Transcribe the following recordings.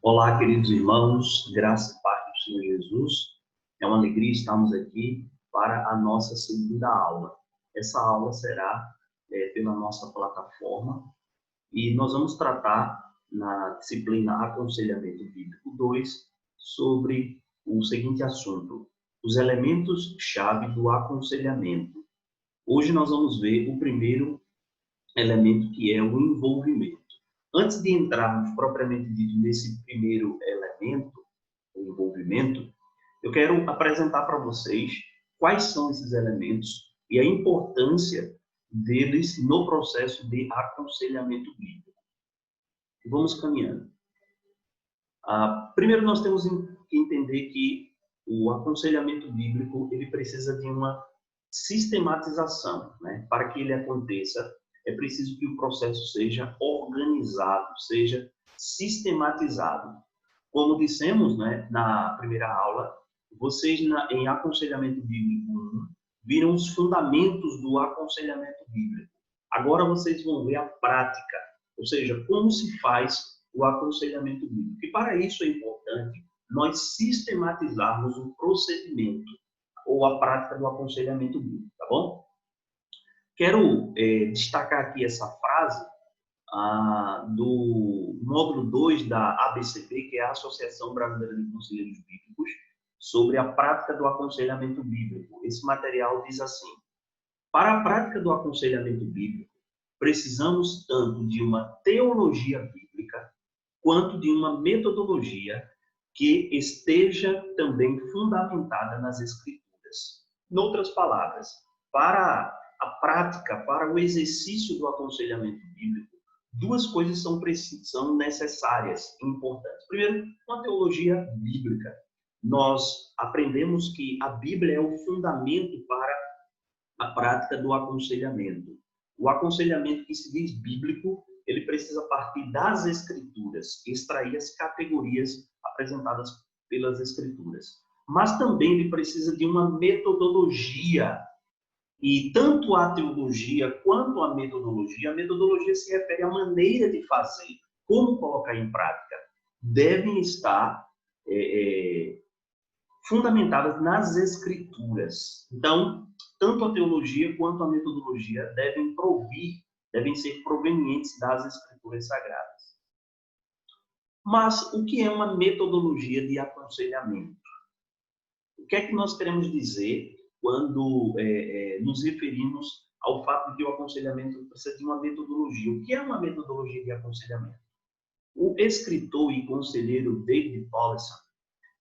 Olá, queridos irmãos, graça e paz do Senhor Jesus. É uma alegria estarmos aqui para a nossa segunda aula. Essa aula será pela nossa plataforma e nós vamos tratar na disciplina Aconselhamento Bíblico 2 sobre o seguinte assunto: os elementos-chave do aconselhamento. Hoje nós vamos ver o primeiro elemento, que é o envolvimento. Antes de entrarmos propriamente dito nesse primeiro elemento, o envolvimento, eu quero apresentar para vocês quais são esses elementos e a importância deles no processo de aconselhamento bíblico. Vamos caminhando. Primeiro, nós temos que entender que o aconselhamento bíblico ele precisa de uma sistematização, né? Para que ele aconteça, é preciso que o processo seja organizado, seja sistematizado. Como dissemos, né, na primeira aula, vocês em Aconselhamento Bíblico 1 viram os fundamentos do aconselhamento bíblico. Agora vocês vão ver a prática, ou seja, como se faz o aconselhamento bíblico. E para isso é importante nós sistematizarmos o procedimento ou a prática do aconselhamento bíblico, tá bom? Quero destacar aqui essa frase do módulo 2 da ABCB, que é a Associação Brasileira de Conselheiros Bíblicos, sobre a prática do aconselhamento bíblico. Esse material diz assim: para a prática do aconselhamento bíblico, precisamos tanto de uma teologia bíblica, quanto de uma metodologia que esteja também fundamentada nas Escrituras. Em outras palavras, para a prática, para o exercício do aconselhamento bíblico, duas coisas são necessárias e importantes. Primeiro, uma teologia bíblica. Nós aprendemos que a Bíblia é o fundamento para a prática do aconselhamento. O aconselhamento que se diz bíblico, ele precisa partir das Escrituras, extrair as categorias apresentadas pelas Escrituras. Mas também ele precisa de uma metodologia. E tanto a teologia quanto a metodologia se refere à maneira de fazer, como colocar em prática, devem estar fundamentadas nas Escrituras. Então, tanto a teologia quanto a metodologia devem ser provenientes das Escrituras Sagradas. Mas o que é uma metodologia de aconselhamento? O que é que nós queremos dizer quando nos referimos ao fato de que o aconselhamento precisa de uma metodologia? O que é uma metodologia de aconselhamento? O escritor e conselheiro David Powlison,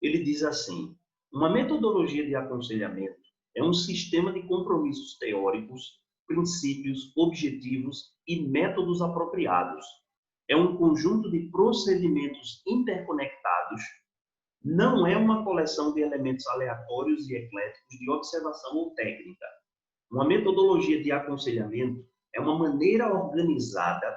ele diz assim: uma metodologia de aconselhamento é um sistema de compromissos teóricos, princípios, objetivos e métodos apropriados. É um conjunto de procedimentos interconectados. Não é uma coleção de elementos aleatórios e ecléticos de observação ou técnica. Uma metodologia de aconselhamento é uma maneira organizada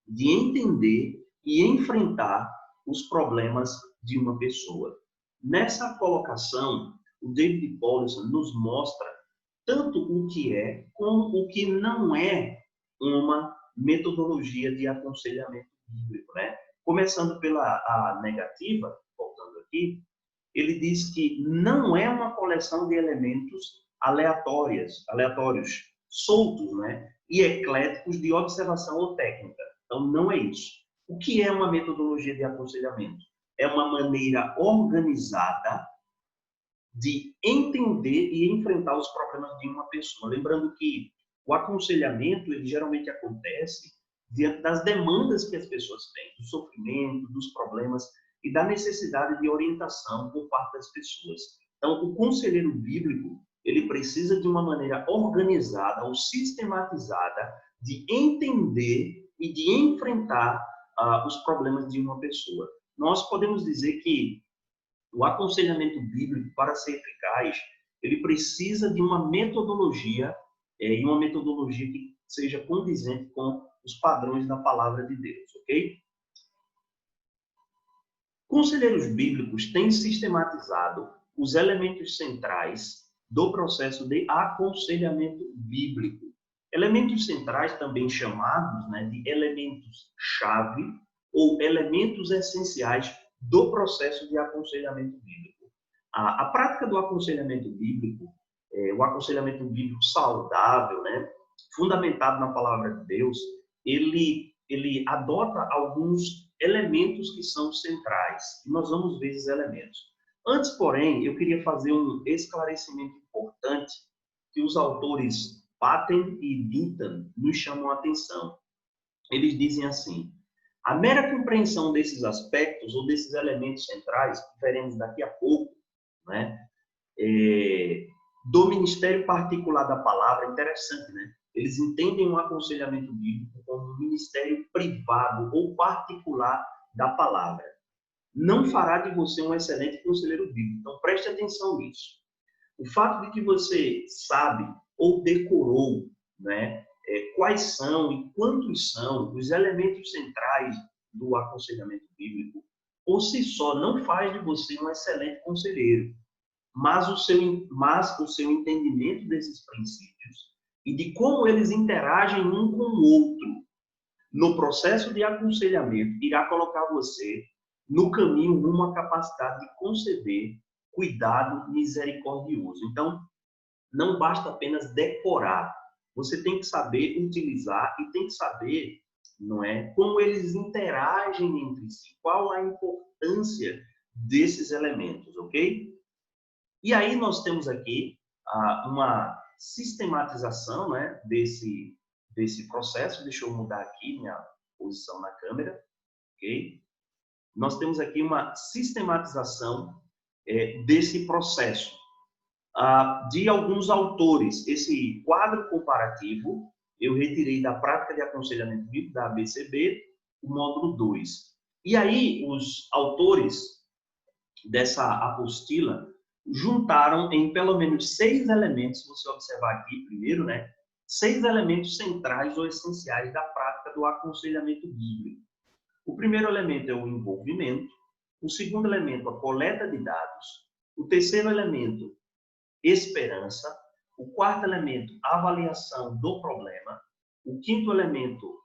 de entender e enfrentar os problemas de uma pessoa. Nessa colocação, o David Powlison nos mostra tanto o que é como o que não é uma metodologia de aconselhamento bíblico, né? Começando pela negativa, voltando aqui, ele diz que não é uma coleção de elementos aleatórios, soltos, né? E ecléticos de observação ou técnica. Então, não é isso. O que é uma metodologia de aconselhamento? É uma maneira organizada de entender e enfrentar os problemas de uma pessoa. Lembrando que o aconselhamento, ele geralmente acontece diante das demandas que as pessoas têm, do sofrimento, dos problemas e da necessidade de orientação por parte das pessoas. Então, o conselheiro bíblico, ele precisa de uma maneira organizada ou sistematizada de entender e de enfrentar os problemas de uma pessoa. Nós podemos dizer que o aconselhamento bíblico, para ser eficaz, ele precisa de uma metodologia, e uma metodologia que seja condizente com os padrões da palavra de Deus, ok? Conselheiros bíblicos têm sistematizado os elementos centrais do processo de aconselhamento bíblico. Elementos centrais, também chamados, né, de elementos-chave ou elementos essenciais do processo de aconselhamento bíblico. A prática do aconselhamento bíblico, o aconselhamento bíblico saudável, né, fundamentado na palavra de Deus, ele adota alguns elementos que são centrais. E nós vamos ver esses elementos. Antes, porém, eu queria fazer um esclarecimento importante que os autores Patten e Bingham nos chamam a atenção. Eles dizem assim: a mera compreensão desses aspectos ou desses elementos centrais, que veremos daqui a pouco, né, do ministério particular da palavra, é interessante, né? Eles entendem o aconselhamento bíblico como um ministério privado ou particular da palavra. Não fará de você um excelente conselheiro bíblico. Então, preste atenção nisso. O fato de que você sabe ou decorou, né, quais são e quantos são os elementos centrais do aconselhamento bíblico, por si só não faz de você um excelente conselheiro. Mas o seu entendimento desses princípios e de como eles interagem um com o outro no processo de aconselhamento irá colocar você no caminho rumo à capacidade de conceder cuidado misericordioso. Então, não basta apenas decorar. Você tem que saber utilizar e tem que saber, não é, como eles interagem entre si, qual a importância desses elementos, ok? E aí nós temos aqui uma sistematização, né, desse processo. Deixa eu mudar aqui minha posição na câmera, ok? Nós temos aqui uma sistematização desse processo de alguns autores. Esse quadro comparativo eu retirei da Prática de Aconselhamento Bíblico, da ABCB, o módulo 2. E aí os autores dessa apostila juntaram em pelo menos 6 elementos, se você observar aqui primeiro, né? 6 elementos centrais ou essenciais da prática do aconselhamento bíblico. O primeiro elemento é o envolvimento, o segundo elemento, a coleta de dados, o terceiro elemento, esperança, o quarto elemento, avaliação do problema, o quinto elemento,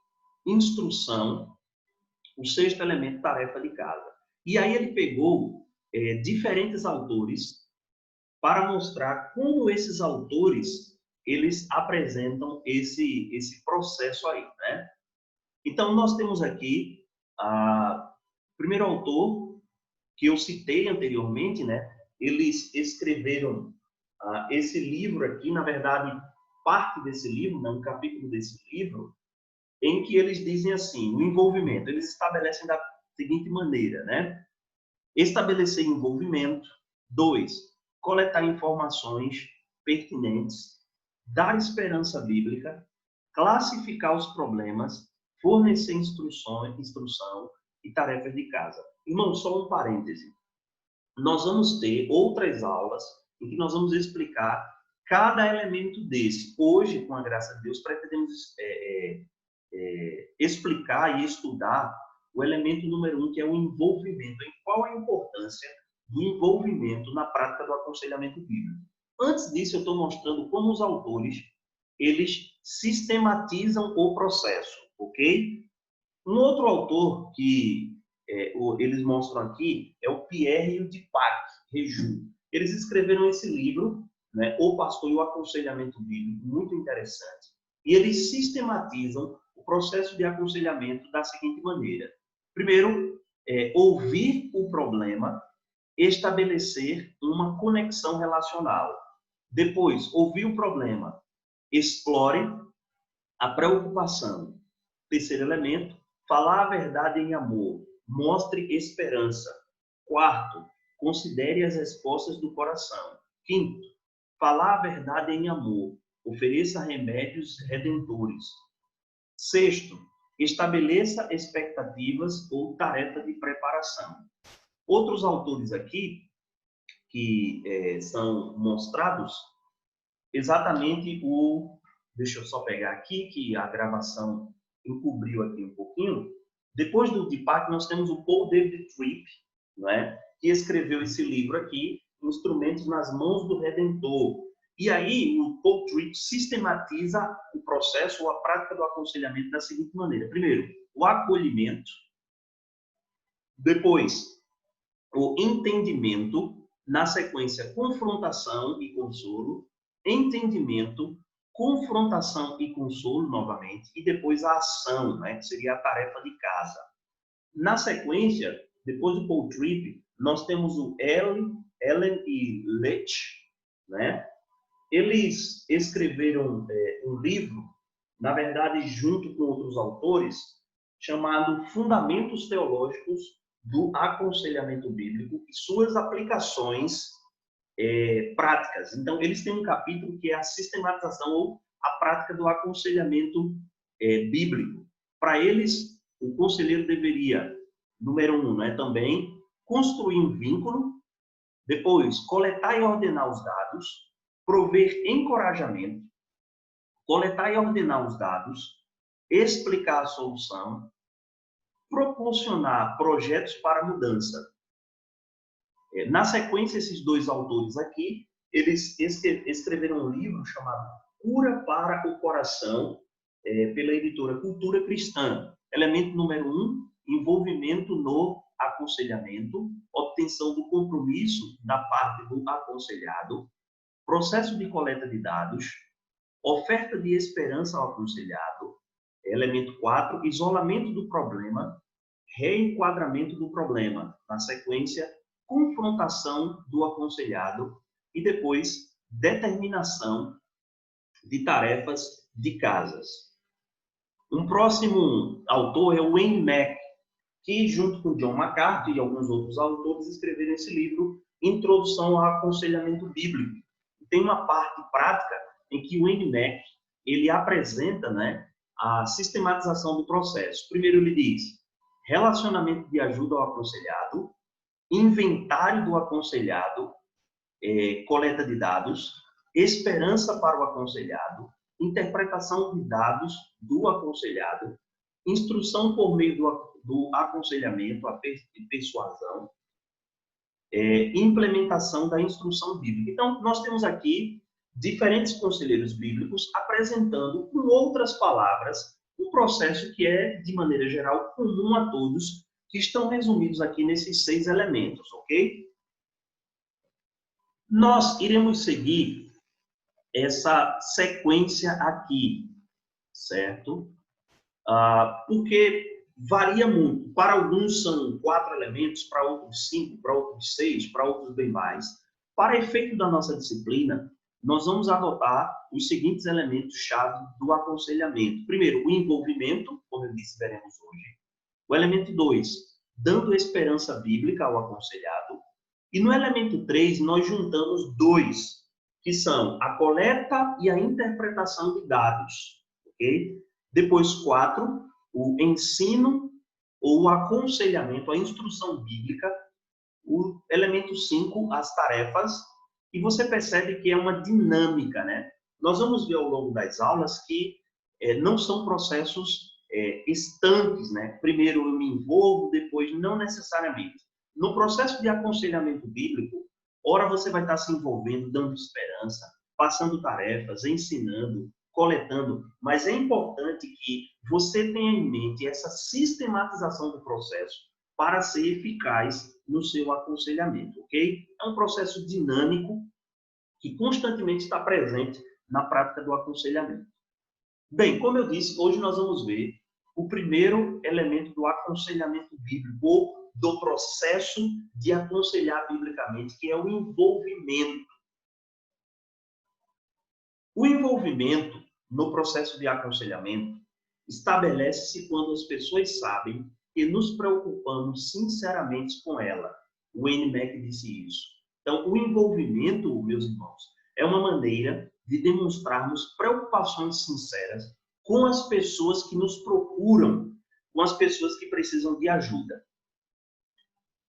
instrução, o sexto elemento, tarefa de casa. E aí ele pegou diferentes autores para mostrar como esses autores eles apresentam esse processo aí, né? Então, nós temos aqui o primeiro autor que eu citei anteriormente, né? Eles escreveram esse livro aqui, na verdade, parte desse livro, né? Um capítulo desse livro, em que eles dizem assim, o envolvimento, eles estabelecem da seguinte maneira, né? Estabelecer envolvimento. 2, coletar informações pertinentes, dar esperança bíblica, classificar os problemas, fornecer instrução e tarefas de casa. Irmão, só um parêntese. Nós vamos ter outras aulas em que nós vamos explicar cada elemento desse. Hoje, com a graça de Deus, pretendemos explicar e estudar o elemento número 1, que é o envolvimento. E qual a importância do envolvimento na prática do aconselhamento bíblico? Antes disso, eu estou mostrando como os autores eles sistematizam o processo, ok? Um outro autor que eles mostram aqui é o Pierre e o Deepak Reju. Eles escreveram esse livro, né, O Pastor e o Aconselhamento Bíblico, muito interessante. E eles sistematizam o processo de aconselhamento da seguinte maneira. Primeiro, ouvir o problema, estabelecer uma conexão relacional. Depois, ouvir o problema, explore a preocupação. Terceiro elemento, falar a verdade em amor, mostre esperança. Quarto, considere as respostas do coração. Quinto, falar a verdade em amor, ofereça remédios redentores. Sexto, estabeleça expectativas ou tarefa de preparação. Outros autores aqui que são mostrados, exatamente deixa eu só pegar aqui, que a gravação encobriu aqui um pouquinho. Depois do Deepak, nós temos o Paul David Tripp, não é? Que escreveu esse livro aqui, Instrumentos nas Mãos do Redentor. E aí, o Paul Tripp sistematiza o processo ou a prática do aconselhamento da seguinte maneira. Primeiro, o acolhimento. Depois, o entendimento, na sequência confrontação e consolo, entendimento, confrontação e consolo novamente, e depois a ação, né, que seria a tarefa de casa. Na sequência, depois do Paul Tripp, nós temos o Ellen e Leach, né? Eles escreveram um livro, na verdade, junto com outros autores, chamado Fundamentos Teológicos do Aconselhamento Bíblico e suas aplicações práticas. Então, eles têm um capítulo que é a sistematização ou a prática do aconselhamento bíblico. Para eles, o conselheiro deveria, número 1, né, também construir um vínculo, depois coletar e ordenar os dados, prover encorajamento, coletar e ordenar os dados, explicar a solução, proporcionar projetos para mudança. Na sequência, esses dois autores aqui, eles escreveram um livro chamado Cura para o Coração, pela editora Cultura Cristã. Elemento número 1, envolvimento no aconselhamento, obtenção do compromisso da parte do aconselhado, processo de coleta de dados, oferta de esperança ao aconselhado. Elemento 4, isolamento do problema, reenquadramento do problema. Na sequência, confrontação do aconselhado e depois determinação de tarefas de casas. Um próximo autor é o Wayne Mack, que junto com John MacArthur e alguns outros autores escreveram esse livro, Introdução ao Aconselhamento Bíblico. Tem uma parte prática em que o Wayne Mack ele apresenta, né, a sistematização do processo. Primeiro ele diz relacionamento de ajuda ao aconselhado, inventário do aconselhado, coleta de dados, esperança para o aconselhado, interpretação de dados do aconselhado, instrução por meio do aconselhamento, a persuasão, implementação da instrução bíblica. Então, nós temos aqui diferentes conselheiros bíblicos apresentando, com outras palavras, um processo que é, de maneira geral, comum a todos, que estão resumidos aqui nesses 6 elementos, ok? Nós iremos seguir essa sequência aqui, certo? Porque varia muito. Para alguns são 4 elementos, para outros 5, para outros 6, para outros bem mais. Para efeito da nossa disciplina, nós vamos adotar os seguintes elementos-chave do aconselhamento. Primeiro, o envolvimento, como eu disse, veremos hoje. O elemento 2, dando esperança bíblica ao aconselhado. E no elemento 3, nós juntamos 2, que são a coleta e a interpretação de dados. Ok? Depois, 4, o ensino ou o aconselhamento, a instrução bíblica. O elemento 5, as tarefas. E você percebe que é uma dinâmica, né? Nós vamos ver ao longo das aulas que não são processos estanques, né? Primeiro eu me envolvo, depois não necessariamente. No processo de aconselhamento bíblico, ora você vai estar se envolvendo, dando esperança, passando tarefas, ensinando, coletando, mas é importante que você tenha em mente essa sistematização do processo para ser eficaz no seu aconselhamento, ok? É um processo dinâmico que constantemente está presente na prática do aconselhamento. Bem, como eu disse, hoje nós vamos ver o primeiro elemento do aconselhamento bíblico, ou do processo de aconselhar biblicamente, que é o envolvimento. O envolvimento no processo de aconselhamento estabelece-se quando as pessoas sabem que nos preocupamos sinceramente com ela. O Wayne Mack disse isso. Então, o envolvimento, meus irmãos, é uma maneira de demonstrarmos preocupações sinceras com as pessoas que nos procuram, com as pessoas que precisam de ajuda.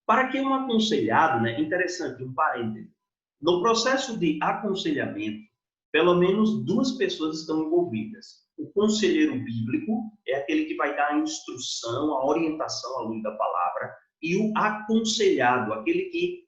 Para que um aconselhado, né, interessante, um parêntese, no processo de aconselhamento, pelo menos 2 pessoas estão envolvidas. O conselheiro bíblico é aquele que vai dar a instrução, a orientação à luz da palavra, e o aconselhado, aquele que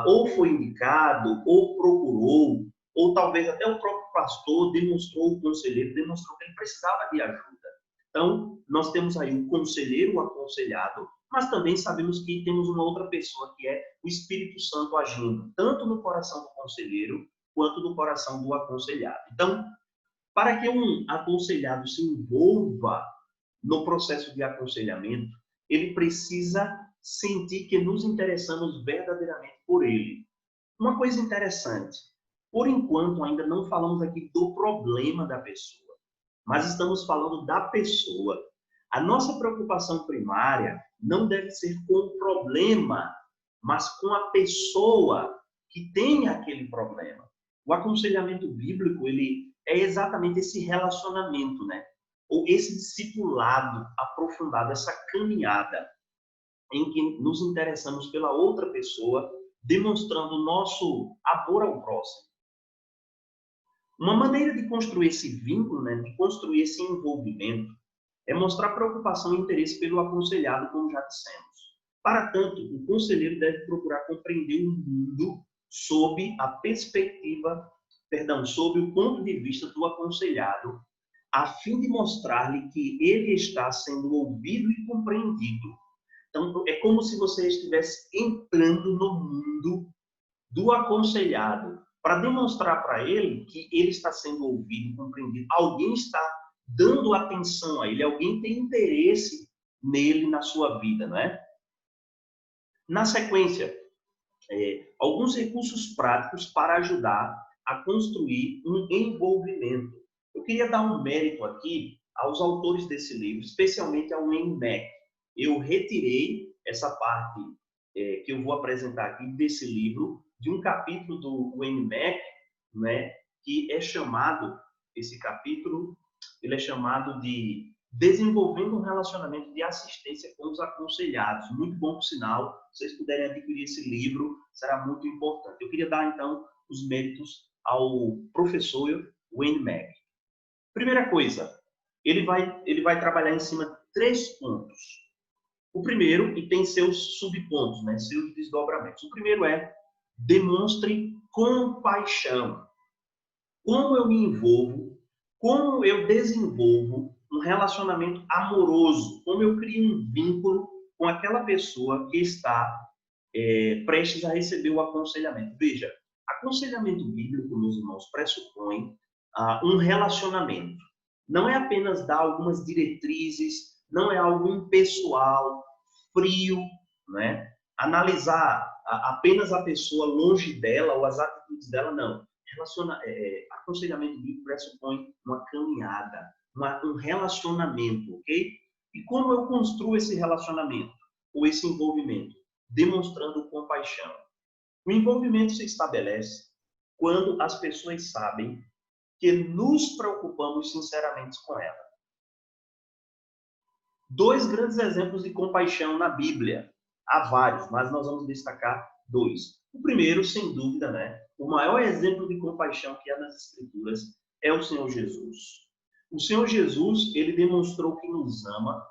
ou foi indicado, ou procurou, ou talvez até o próprio pastor demonstrou, o conselheiro demonstrou que ele precisava de ajuda. Então, nós temos aí o conselheiro, o aconselhado, mas também sabemos que temos uma outra pessoa que é o Espírito Santo agindo tanto no coração do conselheiro quanto no coração do aconselhado. Então, para que um aconselhado se envolva no processo de aconselhamento, ele precisa sentir que nos interessamos verdadeiramente por ele. Uma coisa interessante, por enquanto ainda não falamos aqui do problema da pessoa, mas estamos falando da pessoa. A nossa preocupação primária não deve ser com o problema, mas com a pessoa que tem aquele problema. O aconselhamento bíblico, ele é exatamente esse relacionamento, né? Ou esse discipulado aprofundado, essa caminhada em que nos interessamos pela outra pessoa, demonstrando o nosso amor ao próximo. Uma maneira de construir esse vínculo, né, de construir esse envolvimento, é mostrar preocupação e interesse pelo aconselhado, como já dissemos. Para tanto, o conselheiro deve procurar compreender o mundo sob a perspectiva, sob o ponto de vista do aconselhado, a fim de mostrar-lhe que ele está sendo ouvido e compreendido. Então, é como se você estivesse entrando no mundo do aconselhado, para demonstrar para ele que ele está sendo ouvido e compreendido. Alguém está dando atenção a ele, alguém tem interesse nele, na sua vida, não é? Na sequência, alguns recursos práticos para ajudar a construir um envolvimento. Eu queria dar um mérito aqui aos autores desse livro, especialmente ao Wayne Mack. Eu retirei essa parte que eu vou apresentar aqui desse livro, de um capítulo do Wayne Mack, né, que é chamado, esse capítulo, ele é chamado de Desenvolvendo um Relacionamento de Assistência com os Aconselhados. Muito bom, por sinal. Se vocês puderem adquirir esse livro, será muito importante. Eu queria dar, então, os méritos ao professor Wayne Mack. Primeira coisa, ele vai trabalhar em cima de 3 pontos. O primeiro, e tem seus subpontos, né, seus desdobramentos. O primeiro é: demonstre compaixão. Como eu me envolvo, como eu desenvolvo um relacionamento amoroso, como eu crio um vínculo com aquela pessoa que está prestes a receber o aconselhamento. Veja, aconselhamento bíblico, meus irmãos, pressupõe um relacionamento. Não é apenas dar algumas diretrizes, não é algo impessoal, frio, né? Analisar apenas a pessoa longe dela ou as atitudes dela, não. Aconselhamento bíblico pressupõe uma caminhada, um relacionamento, ok? E como eu construo esse relacionamento ou esse envolvimento? Demonstrando compaixão. O envolvimento se estabelece quando as pessoas sabem que nos preocupamos sinceramente com ela. 2 grandes exemplos de compaixão na Bíblia. Há vários, mas nós vamos destacar 2. O primeiro, sem dúvida, né? O maior exemplo de compaixão que há nas Escrituras é o Senhor Jesus. O Senhor Jesus, ele demonstrou que nos ama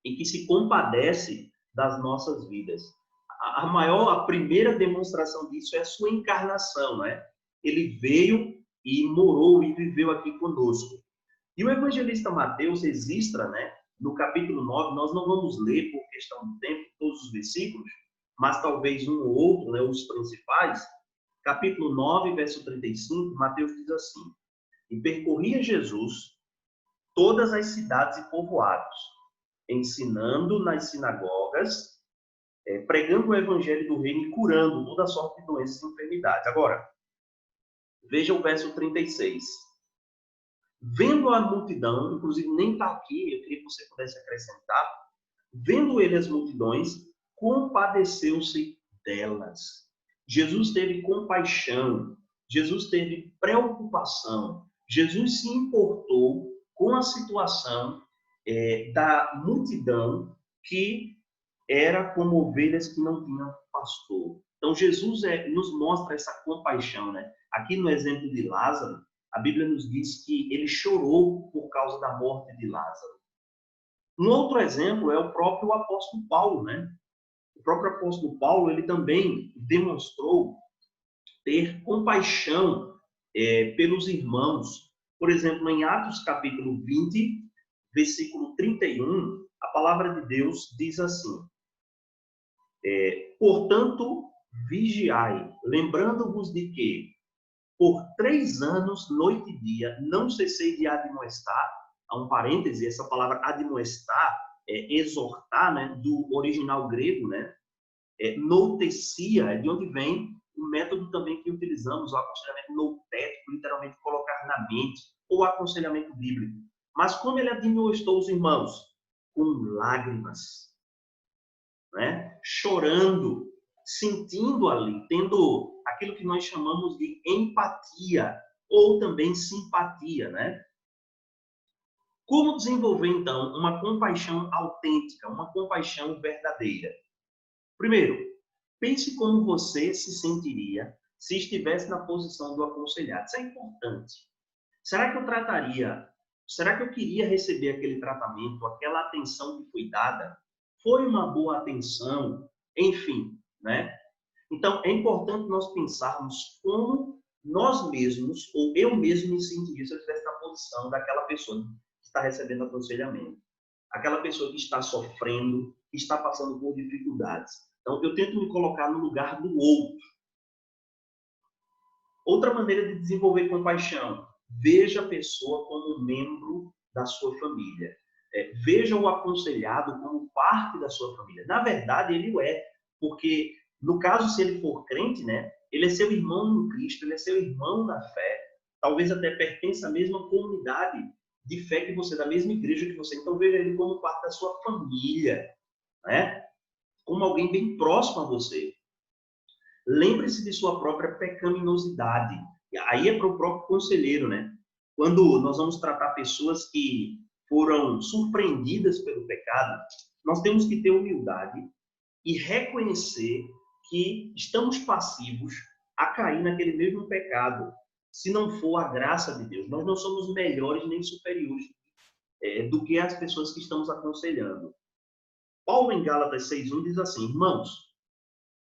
e que se compadece das nossas vidas. A primeira demonstração disso é a sua encarnação, né? Ele veio e morou e viveu aqui conosco. E o evangelista Mateus registra, né, no capítulo 9, nós não vamos ler por questão do tempo todos os versículos, mas talvez um ou outro, né, os principais. Capítulo 9, verso 35, Mateus diz assim: E percorria Jesus todas as cidades e povoados, ensinando nas sinagogas, pregando o evangelho do reino e curando toda sorte de doenças e enfermidades. Agora, veja o verso 36. Vendo a multidão, inclusive nem está aqui, eu queria que você pudesse acrescentar, vendo ele as multidões, compadeceu-se delas. Jesus teve compaixão, Jesus teve preocupação, Jesus se importou com a situação da multidão que era como ovelhas que não tinham pastor. Então, Jesus nos mostra essa compaixão, né? Aqui no exemplo de Lázaro, a Bíblia nos diz que ele chorou por causa da morte de Lázaro. Um outro exemplo é o próprio apóstolo Paulo, né? O próprio apóstolo Paulo, ele também demonstrou ter compaixão pelos irmãos. Por exemplo, em Atos capítulo 20, versículo 31, a palavra de Deus diz assim: portanto, vigiai, lembrando-vos de que, por 3 anos, noite e dia, não cessei de admoestar. Há um parêntese, essa palavra admoestar é exortar, né, do original grego, né? Noutecia, é de onde vem o método também que utilizamos, o aconselhamento noutético, literalmente colocar na mente, ou aconselhamento bíblico. Mas como ele admoestou os irmãos? Com lágrimas, né? Chorando, sentindo ali, tendo aquilo que nós chamamos de empatia, ou também simpatia, né? Como desenvolver, então, uma compaixão autêntica, uma compaixão verdadeira? Primeiro, pense como você se sentiria se estivesse na posição do aconselhado. Isso é importante. Será que eu trataria, será que eu queria receber aquele tratamento, aquela atenção que foi dada? Foi uma boa atenção? Enfim, né? Então, é importante nós pensarmos como nós mesmos, ou eu mesmo me sentiria se eu estivesse na posição daquela pessoa que está recebendo aconselhamento. Aquela pessoa que está sofrendo, que está passando por dificuldades. Então, eu tento me colocar no lugar do outro. Outra maneira de desenvolver compaixão, veja a pessoa como um membro da sua família. Veja o aconselhado como parte da sua família. Na verdade, ele o é, porque no caso, se ele for crente, né, ele é seu irmão no Cristo, ele é seu irmão na fé, talvez até pertença à mesma comunidade de fé que você, da mesma igreja que você. Então, veja ele como parte da sua família, né? Como alguém bem próximo a você. Lembre-se de sua própria pecaminosidade. Aí é para o próprio conselheiro, né? Quando nós vamos tratar pessoas que foram surpreendidas pelo pecado, nós temos que ter humildade e reconhecer que estamos passivos a cair naquele mesmo pecado, se não for a graça de Deus. Nós não somos melhores nem superiores do que as pessoas que estamos aconselhando. Paulo, em Gálatas 6:1, diz assim: irmãos,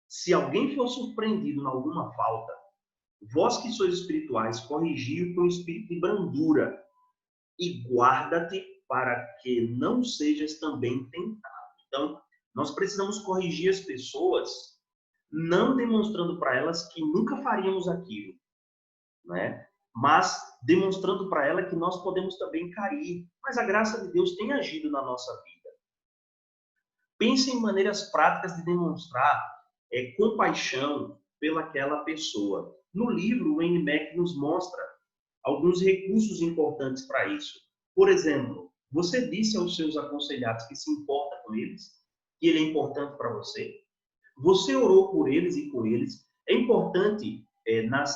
se alguém for surpreendido em alguma falta, vós que sois espirituais, corrigi-o com espírito de brandura e guarda-te para que não sejas também tentado. Então, nós precisamos corrigir as pessoas, não demonstrando para elas que nunca faríamos aquilo, né? Mas demonstrando para ela que nós podemos também cair. Mas a graça de Deus tem agido na nossa vida. Pense em maneiras práticas de demonstrar compaixão pelaquela pessoa. No livro, o Wayne Mack nos mostra alguns recursos importantes para isso. Por exemplo, você disse aos seus aconselhados que se importa com eles, que ele é importante para você. Você orou por eles e com eles. É importante,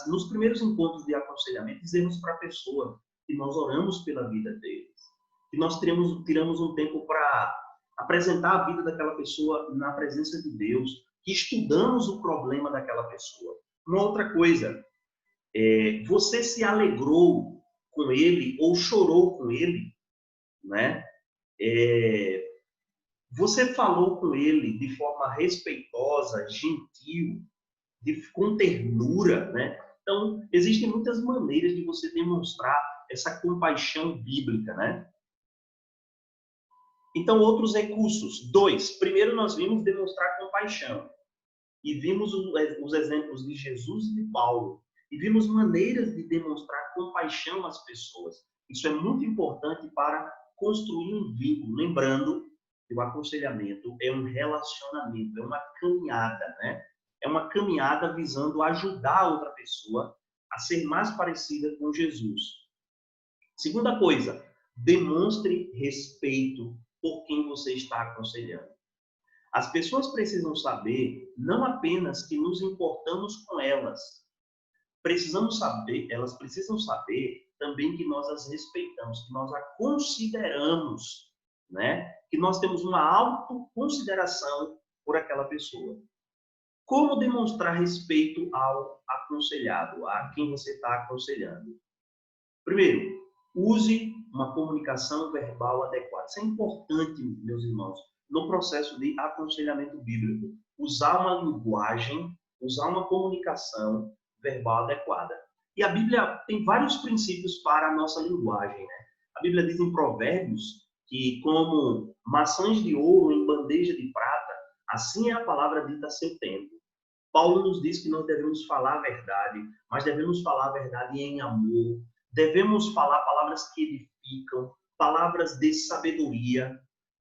nos primeiros encontros de aconselhamento, dizermos para a pessoa que nós oramos pela vida deles, que nós tiramos um tempo para apresentar a vida daquela pessoa na presença de Deus, que estudamos o problema daquela pessoa. Uma outra coisa, você se alegrou com ele ou chorou com ele, né? Você falou com ele de forma respeitosa, gentil, com ternura, né? Então, existem muitas maneiras de você demonstrar essa compaixão bíblica, né? Então, outros recursos. 2. Primeiro, nós vimos demonstrar compaixão. E vimos os exemplos de Jesus e de Paulo. E vimos maneiras de demonstrar compaixão às pessoas. Isso é muito importante para construir um vínculo. Lembrando que o aconselhamento é um relacionamento, é uma caminhada, né? É uma caminhada visando ajudar a outra pessoa a ser mais parecida com Jesus. Segunda coisa, demonstre respeito por quem você está aconselhando. As pessoas precisam saber não apenas que nos importamos com elas, elas precisam saber também que nós as respeitamos, que nós a consideramos, né? Que nós temos uma autoconsideração por aquela pessoa. Como demonstrar respeito ao aconselhado, a quem você está aconselhando? Primeiro, use uma comunicação verbal adequada. Isso é importante, meus irmãos, no processo de aconselhamento bíblico. Usar uma linguagem, usar uma comunicação verbal adequada. E a Bíblia tem vários princípios para a nossa linguagem, né? A Bíblia diz em Provérbios que, como maçãs de ouro em bandeja de prata, assim é a palavra dita a seu tempo. Paulo nos diz que nós devemos falar a verdade, mas devemos falar a verdade em amor. Devemos falar palavras que edificam, palavras de sabedoria,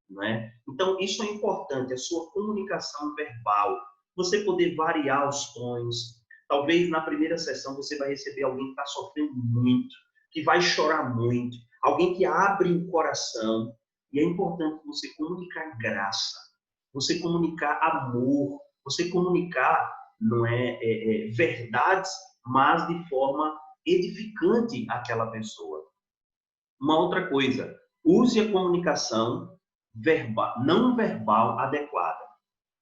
não é? Então, isso é importante, a sua comunicação verbal. Você poder variar os tons. Talvez na primeira sessão você vai receber alguém que está sofrendo muito, que vai chorar muito, alguém que abre o coração. E é importante você comunicar graça, você comunicar amor, você comunicar, não verdades, mas de forma edificante àquela pessoa. Uma outra coisa, use a comunicação não verbal adequada.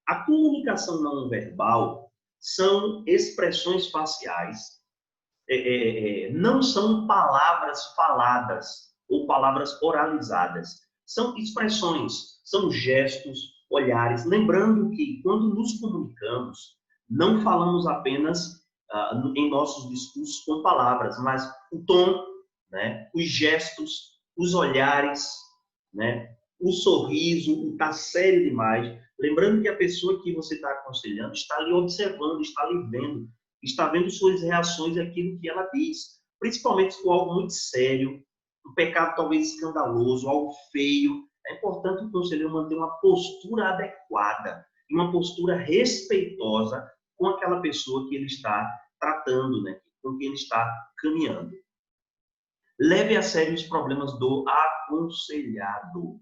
A comunicação não verbal são expressões faciais, não são palavras faladas ou palavras oralizadas. São expressões, são gestos, olhares. Lembrando que quando nos comunicamos, não falamos apenas em nossos discursos com palavras, mas o tom, né, os gestos, os olhares, né, o sorriso, está sério demais. Lembrando que a pessoa que você está aconselhando está ali observando, está ali vendo, está vendo suas reações àquilo que ela diz. Principalmente se for algo muito sério, um pecado talvez escandaloso, algo feio. É importante o conselheiro manter uma postura adequada e uma postura respeitosa com aquela pessoa que ele está tratando, né? Com quem ele está caminhando. Leve a sério os problemas do aconselhado.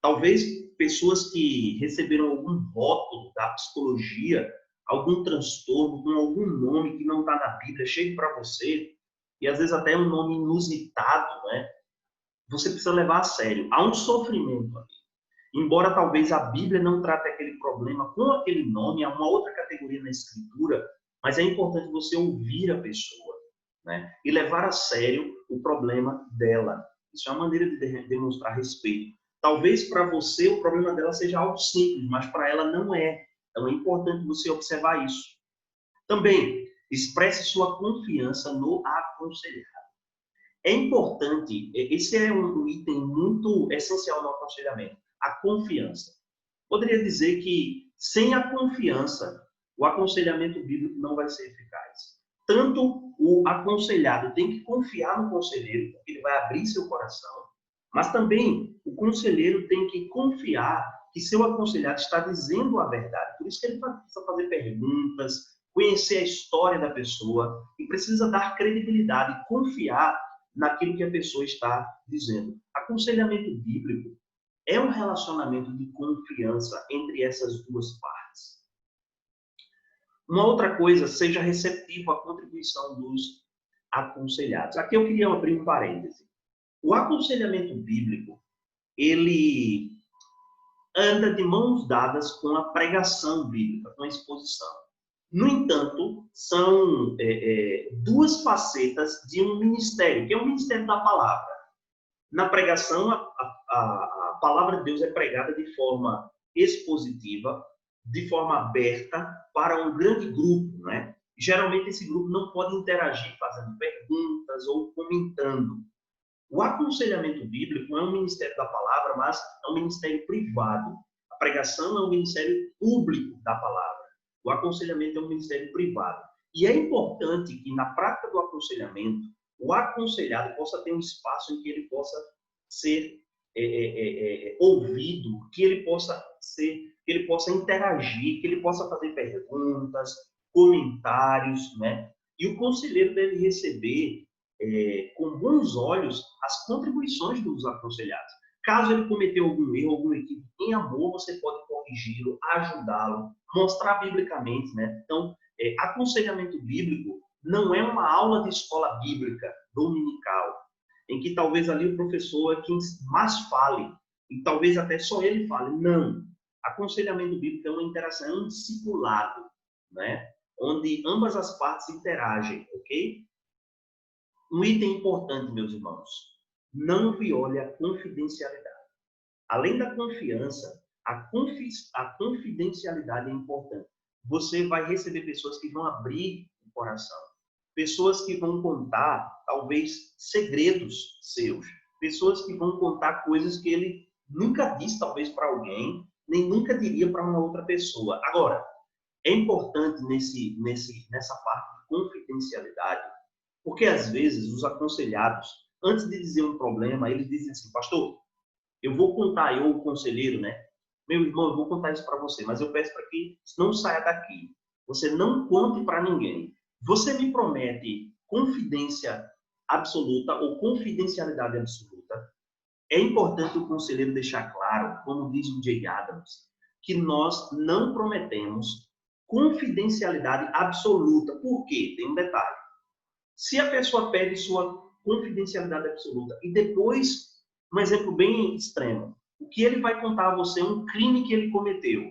Talvez pessoas que receberam algum rótulo da psicologia, algum transtorno, com algum nome que não está na Bíblia, chegue para você, e às vezes até um nome inusitado, né? Você precisa levar a sério. Há um sofrimento ali. Embora talvez a Bíblia não trate aquele problema com aquele nome, há uma outra categoria na Escritura, mas é importante você ouvir a pessoa, né? E levar a sério o problema dela. Isso é uma maneira de demonstrar respeito. Talvez para você o problema dela seja algo simples, mas para ela não é. Então é importante você observar isso. Também, expresse sua confiança no aconselhado. É importante, esse é um item muito essencial no aconselhamento, a confiança. Poderia dizer que sem a confiança, o aconselhamento bíblico não vai ser eficaz. Tanto o aconselhado tem que confiar no conselheiro, porque ele vai abrir seu coração, mas também o conselheiro tem que confiar que seu aconselhado está dizendo a verdade. Por isso que ele precisa fazer perguntas, conhecer a história da pessoa e precisa dar credibilidade, confiar naquilo que a pessoa está dizendo. Aconselhamento bíblico é um relacionamento de confiança entre essas duas partes. Uma outra coisa, seja receptivo à contribuição dos aconselhados. Aqui eu queria abrir um parêntese. O aconselhamento bíblico, ele anda de mãos dadas com a pregação bíblica, com a exposição. No entanto, são duas facetas de um ministério, que é o ministério da palavra. Na pregação, a palavra de Deus é pregada de forma expositiva, de forma aberta para um grande grupo, né? Geralmente esse grupo não pode interagir fazendo perguntas ou comentando. O aconselhamento bíblico não é um ministério da palavra, mas é um ministério privado. A pregação é um ministério público da palavra. O aconselhamento é um ministério privado. E é importante que, na prática do aconselhamento, o aconselhado possa ter um espaço em que ele possa ser ouvido, que ele possa interagir, que ele possa fazer perguntas, comentários, né? E o conselheiro deve receber com bons olhos as contribuições dos aconselhados. Caso ele cometeu algum erro, algum equívoco, em amor você pode corrigi-lo, ajudá-lo, mostrar biblicamente, né? Então, aconselhamento bíblico não é uma aula de escola bíblica dominical, em que talvez ali o professor é quem mais fale, e talvez até só ele fale. Não. Aconselhamento bíblico é uma interação, é um discipulado, né? Onde ambas as partes interagem, ok? Um item importante, meus irmãos, não viole a confidencialidade. Além da confiança, a confidencialidade é importante. Você vai receber pessoas que vão abrir o coração, pessoas que vão contar, talvez, segredos seus, pessoas que vão contar coisas que ele nunca disse, talvez, para alguém, nem nunca diria para uma outra pessoa. Agora, É importante nessa parte de confidencialidade, porque às vezes os aconselhados, antes de dizer um problema, eles dizem assim, pastor, eu vou contar, eu, o conselheiro, né? Meu irmão, eu vou contar isso para você, mas eu peço para que não saia daqui. Você não conte para ninguém. Você me promete confidência absoluta ou confidencialidade absoluta? É importante o conselheiro deixar claro, como diz o Jay Adams, que nós não prometemos confidencialidade absoluta. Por quê? Tem um detalhe. Se a pessoa pede sua confidencialidade absoluta e depois, um exemplo bem extremo, o que ele vai contar a você é um crime que ele cometeu,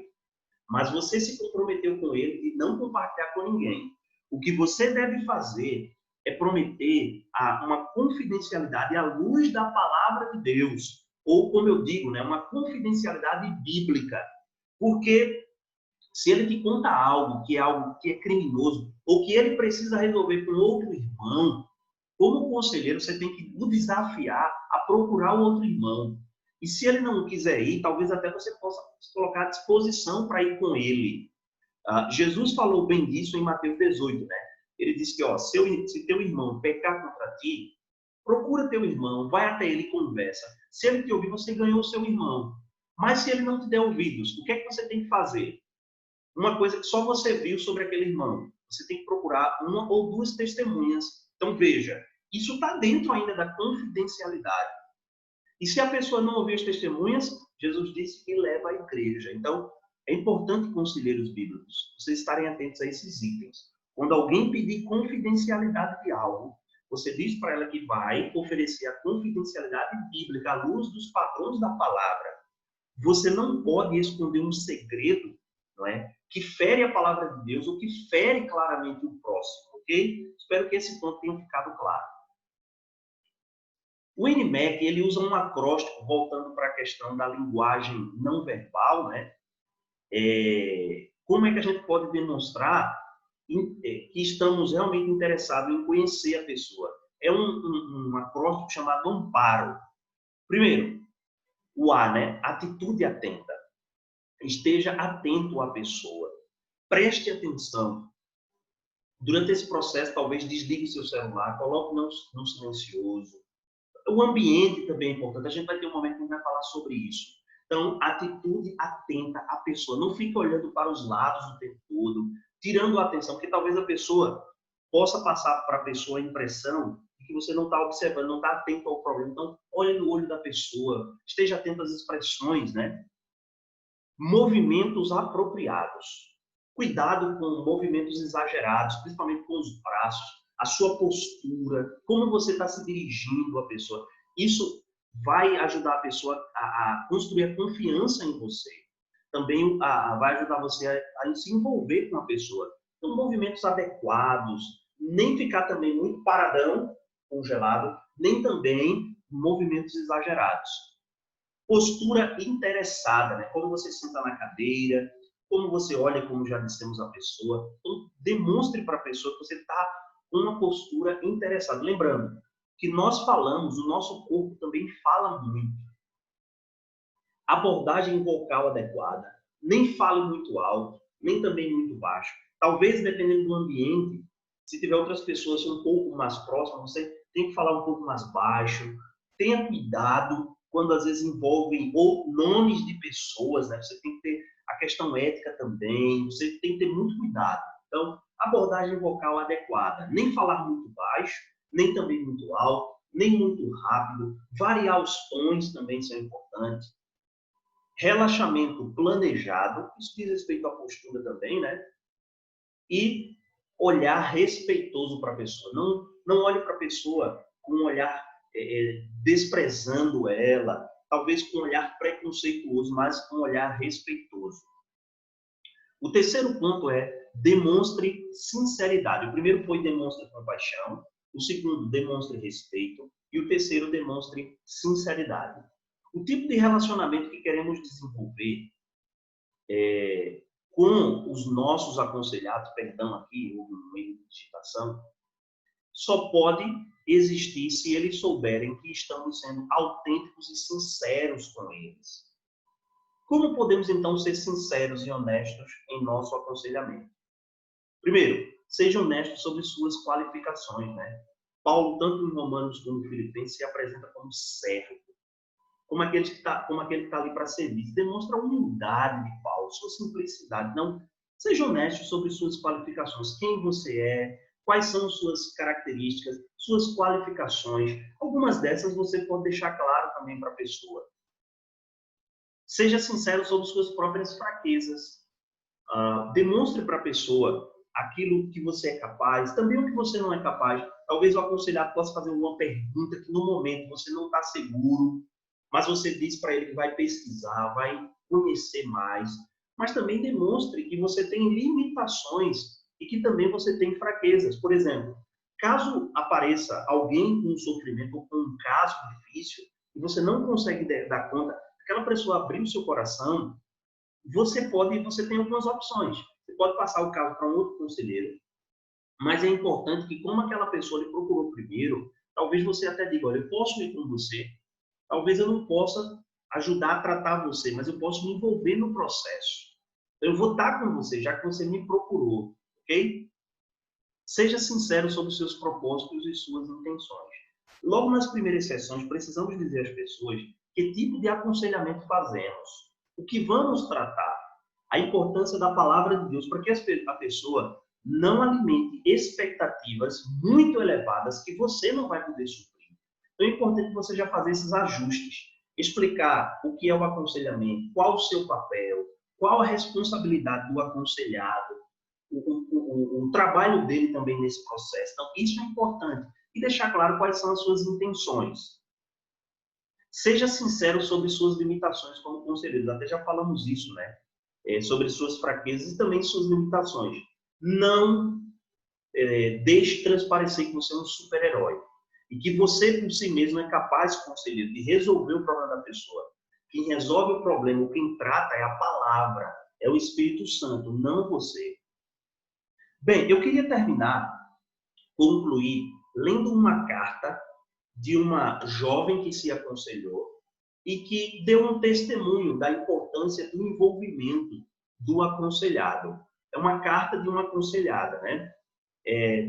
mas você se comprometeu com ele de não compartilhar com ninguém. O que você deve fazer é prometer uma confidencialidade à luz da palavra de Deus, ou como eu digo, né, uma confidencialidade bíblica, porque se ele te conta algo que é criminoso, ou que ele precisa resolver com outro irmão, como conselheiro, você tem que o desafiar a procurar o outro irmão. E se ele não quiser ir, talvez até você possa se colocar à disposição para ir com ele. Jesus falou bem disso em Mateus 18, né? Ele disse que, ó, se teu irmão pecar contra ti, procura teu irmão, vai até ele e conversa. Se ele te ouvir, você ganhou o seu irmão. Mas se ele não te der ouvidos, o que é que você tem que fazer? Uma coisa que só você viu sobre aquele irmão. Você tem que procurar uma ou duas testemunhas. Então, veja, isso está dentro ainda da confidencialidade. E se a pessoa não ouvir as testemunhas, Jesus disse que leva à igreja. Então, é importante, conselheiros bíblicos, vocês estarem atentos a esses itens. Quando alguém pedir confidencialidade de algo, você diz para ela que vai oferecer a confidencialidade bíblica à luz dos padrões da palavra. Você não pode esconder um segredo, não é, que fere a palavra de Deus ou que fere claramente o próximo, ok? Espero que esse ponto tenha ficado claro. O NMAC, ele usa um acróstico, voltando para a questão da linguagem não verbal, né? Como é que a gente pode demonstrar que estamos realmente interessados em conhecer a pessoa? É um acróstico chamado amparo. Primeiro, o A, né? Atitude atenta. Esteja atento à pessoa. Preste atenção. Durante esse processo, talvez desligue seu celular, coloque no silencioso. O ambiente também é importante. A gente vai ter um momento que a gente vai falar sobre isso. Então, atitude atenta à pessoa. Não fique olhando para os lados o tempo todo, tirando a atenção, porque talvez a pessoa possa passar para a pessoa a impressão de que você não está observando, não está atento ao problema. Então, olhe no olho da pessoa, esteja atento às expressões, né? Movimentos apropriados. Cuidado com movimentos exagerados, principalmente com os braços, a sua postura, como você está se dirigindo à pessoa. Isso vai ajudar a pessoa a construir a confiança em você. Também vai ajudar você a se envolver com a pessoa. Então, movimentos adequados, nem ficar também muito paradão, congelado, nem também movimentos exagerados. Postura interessada, né? Como você senta na cadeira, como você olha, como já dissemos, a pessoa. Então, demonstre para a pessoa que você está com uma postura interessada. Lembrando que nós falamos, o nosso corpo também fala muito. Abordagem vocal adequada. Nem fale muito alto, nem também muito baixo. Talvez, dependendo do ambiente, se tiver outras pessoas um pouco mais próximas, você tem que falar um pouco mais baixo. Tenha cuidado quando às vezes envolvem ou nomes de pessoas, né? Você tem que ter a questão ética também, você tem que ter muito cuidado. Então, abordagem vocal adequada. Nem falar muito baixo, nem também muito alto, nem muito rápido. Variar os tons também são importantes. Relaxamento planejado, isso diz respeito à postura também, né? E olhar respeitoso para a pessoa. Não olhe para a pessoa com um olhar desprezando ela, talvez com um olhar preconceituoso, mas com um olhar respeitoso. O terceiro ponto é demonstre sinceridade. O primeiro foi demonstre compaixão, o segundo demonstre respeito e o terceiro demonstre sinceridade. O tipo de relacionamento que queremos desenvolver com os nossos aconselhados, perdão aqui, houve um meio de digitação, só pode existir se eles souberem que estamos sendo autênticos e sinceros com eles. Como podemos, então, ser sinceros e honestos em nosso aconselhamento? Primeiro, seja honesto sobre suas qualificações, né? Paulo, tanto em Romanos como em Filipenses, se apresenta como servo, como aquele que está ali para servir. Demonstra a humildade de Paulo, sua simplicidade. Não, seja honesto sobre suas qualificações, quem você é, quais são suas características, suas qualificações. Algumas dessas você pode deixar claro também para a pessoa. Seja sincero sobre suas próprias fraquezas. Demonstre para a pessoa aquilo que você é capaz, também o que você não é capaz. Talvez o aconselhado possa fazer uma pergunta que no momento você não está seguro, mas você diz para ele que vai pesquisar, vai conhecer mais. Mas também demonstre que você tem limitações e que também você tem fraquezas. Por exemplo, caso apareça alguém com um sofrimento ou com um caso difícil e você não consegue dar conta, aquela pessoa abrir o seu coração, você tem algumas opções. Você pode passar o caso para um outro conselheiro, mas é importante que, como aquela pessoa lhe procurou primeiro, talvez você até diga, olha, eu posso ir com você, talvez eu não possa ajudar a tratar você, mas eu posso me envolver no processo. Eu vou estar com você, já que você me procurou, ok? Seja sincero sobre os seus propósitos e suas intenções. Logo nas primeiras sessões, precisamos dizer às pessoas que tipo de aconselhamento fazemos, o que vamos tratar, a importância da palavra de Deus, para que a pessoa não alimente expectativas muito elevadas que você não vai poder suprir. Então é importante você já fazer esses ajustes, explicar o que é o aconselhamento, qual o seu papel, qual a responsabilidade do aconselhado, o trabalho dele também nesse processo. Então, isso é importante. E deixar claro quais são as suas intenções. Seja sincero sobre suas limitações como conselheiro. Até já falamos isso, né? Sobre suas fraquezas e também suas limitações. Não deixe transparecer que você é um super-herói. E que você, por si mesmo, é capaz, conselheiro, de resolver o problema da pessoa. Quem resolve o problema, quem trata é a palavra, é o Espírito Santo, não você. Bem, eu queria concluir, lendo uma carta de uma jovem que se aconselhou e que deu um testemunho da importância do envolvimento do aconselhado. É uma carta de uma aconselhada, né?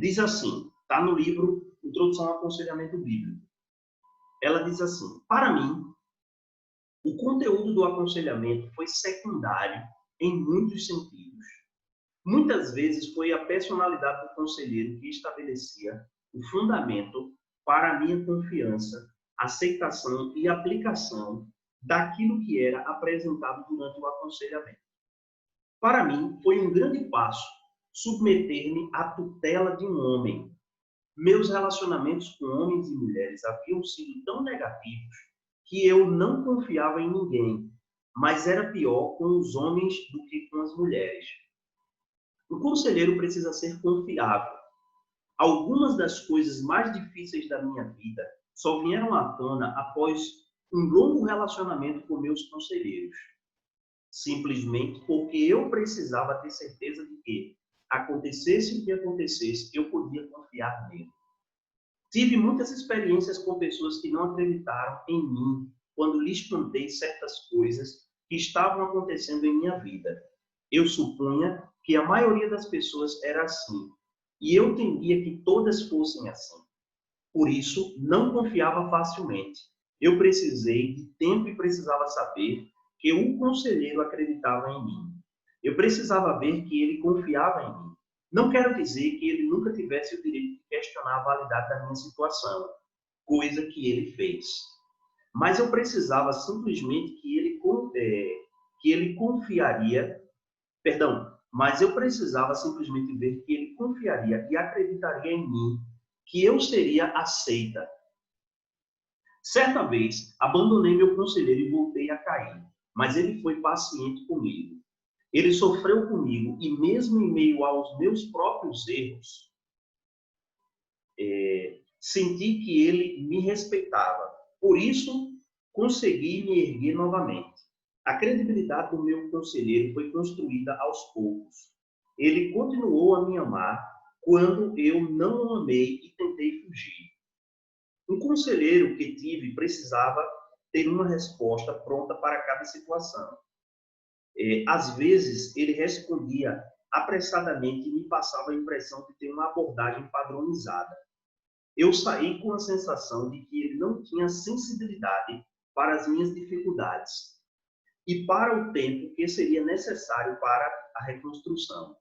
Diz assim, está no livro Introdução ao Aconselhamento Bíblico. Ela diz assim, para mim, o conteúdo do aconselhamento foi secundário em muitos sentidos. Muitas vezes foi a personalidade do conselheiro que estabelecia o fundamento para a minha confiança, aceitação e aplicação daquilo que era apresentado durante o aconselhamento. Para mim, foi um grande passo submeter-me à tutela de um homem. Meus relacionamentos com homens e mulheres haviam sido tão negativos que eu não confiava em ninguém, mas era pior com os homens do que com as mulheres. O conselheiro precisa ser confiável. Algumas das coisas mais difíceis da minha vida só vieram à tona após um longo relacionamento com meus conselheiros. Simplesmente porque eu precisava ter certeza de que, acontecesse o que acontecesse, eu podia confiar nele. Tive muitas experiências com pessoas que não acreditaram em mim quando lhes contei certas coisas que estavam acontecendo em minha vida. Eu supunha que a maioria das pessoas era assim, e eu tendia que todas fossem assim. Por isso, não confiava facilmente. Eu precisei de tempo e precisava saber que o conselheiro acreditava em mim. Eu precisava ver que ele confiava em mim. Não quero dizer que ele nunca tivesse o direito de questionar a validade da minha situação, coisa que ele fez. Mas eu precisava simplesmente que ele confiaria, mas eu precisava simplesmente ver que ele confiaria e acreditaria em mim, que eu seria aceita. Certa vez, abandonei meu conselheiro e voltei a cair, mas ele foi paciente comigo. Ele sofreu comigo e mesmo em meio aos meus próprios erros, senti que ele me respeitava. Por isso, consegui me erguer novamente. A credibilidade do meu conselheiro foi construída aos poucos. Ele continuou a me amar quando eu não o amei e tentei fugir. Um conselheiro que tive precisava ter uma resposta pronta para cada situação. Às vezes, ele respondia apressadamente e me passava a impressão de ter uma abordagem padronizada. Eu saí com a sensação de que ele não tinha sensibilidade para as minhas dificuldades e para o tempo que seria necessário para a reconstrução.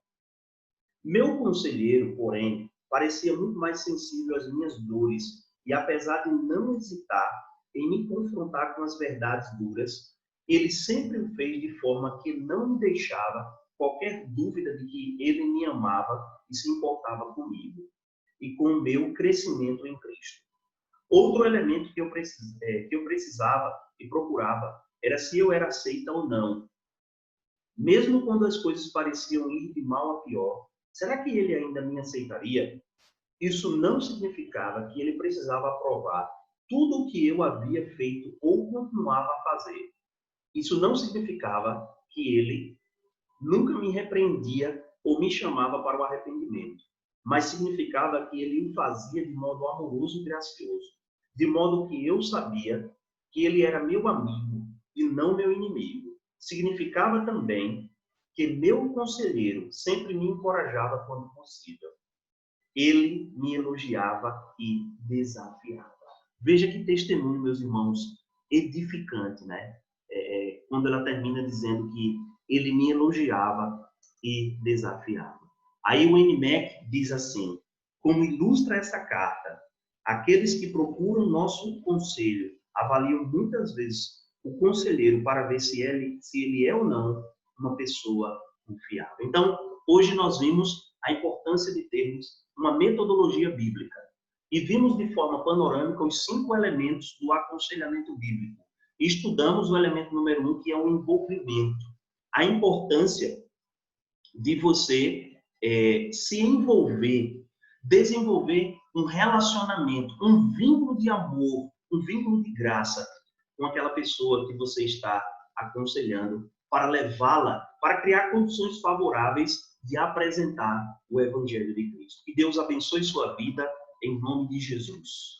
Meu conselheiro, porém, parecia muito mais sensível às minhas dores e, apesar de não hesitar em me confrontar com as verdades duras, ele sempre o fez de forma que não me deixava qualquer dúvida de que ele me amava e se importava comigo e com o meu crescimento em Cristo. Outro elemento que eu precisava e procurava era se eu era aceita ou não. Mesmo quando as coisas pareciam ir de mal a pior, será que ele ainda me aceitaria? Isso não significava que ele precisava aprovar tudo o que eu havia feito ou continuava a fazer. Isso não significava que ele nunca me repreendia ou me chamava para o arrependimento, mas significava que ele o fazia de modo amoroso e gracioso, de modo que eu sabia que ele era meu amigo e não meu inimigo. Significava também que meu conselheiro sempre me encorajava quando possível. Ele me elogiava e desafiava. Veja que testemunho, meus irmãos, edificante, né? Quando ela termina dizendo que ele me elogiava e desafiava. Aí o NMAC diz assim, como ilustra essa carta, aqueles que procuram nosso conselho avaliam muitas vezes o conselheiro para ver se ele é ou não uma pessoa confiável. Então, hoje nós vimos a importância de termos uma metodologia bíblica e vimos de forma panorâmica os 5 elementos do aconselhamento bíblico. E estudamos o elemento número 1, que é o envolvimento. A importância de você se envolver, desenvolver um relacionamento, um vínculo de amor, um vínculo de graça com aquela pessoa que você está aconselhando para levá-la, para criar condições favoráveis de apresentar o Evangelho de Cristo. Que Deus abençoe sua vida em nome de Jesus.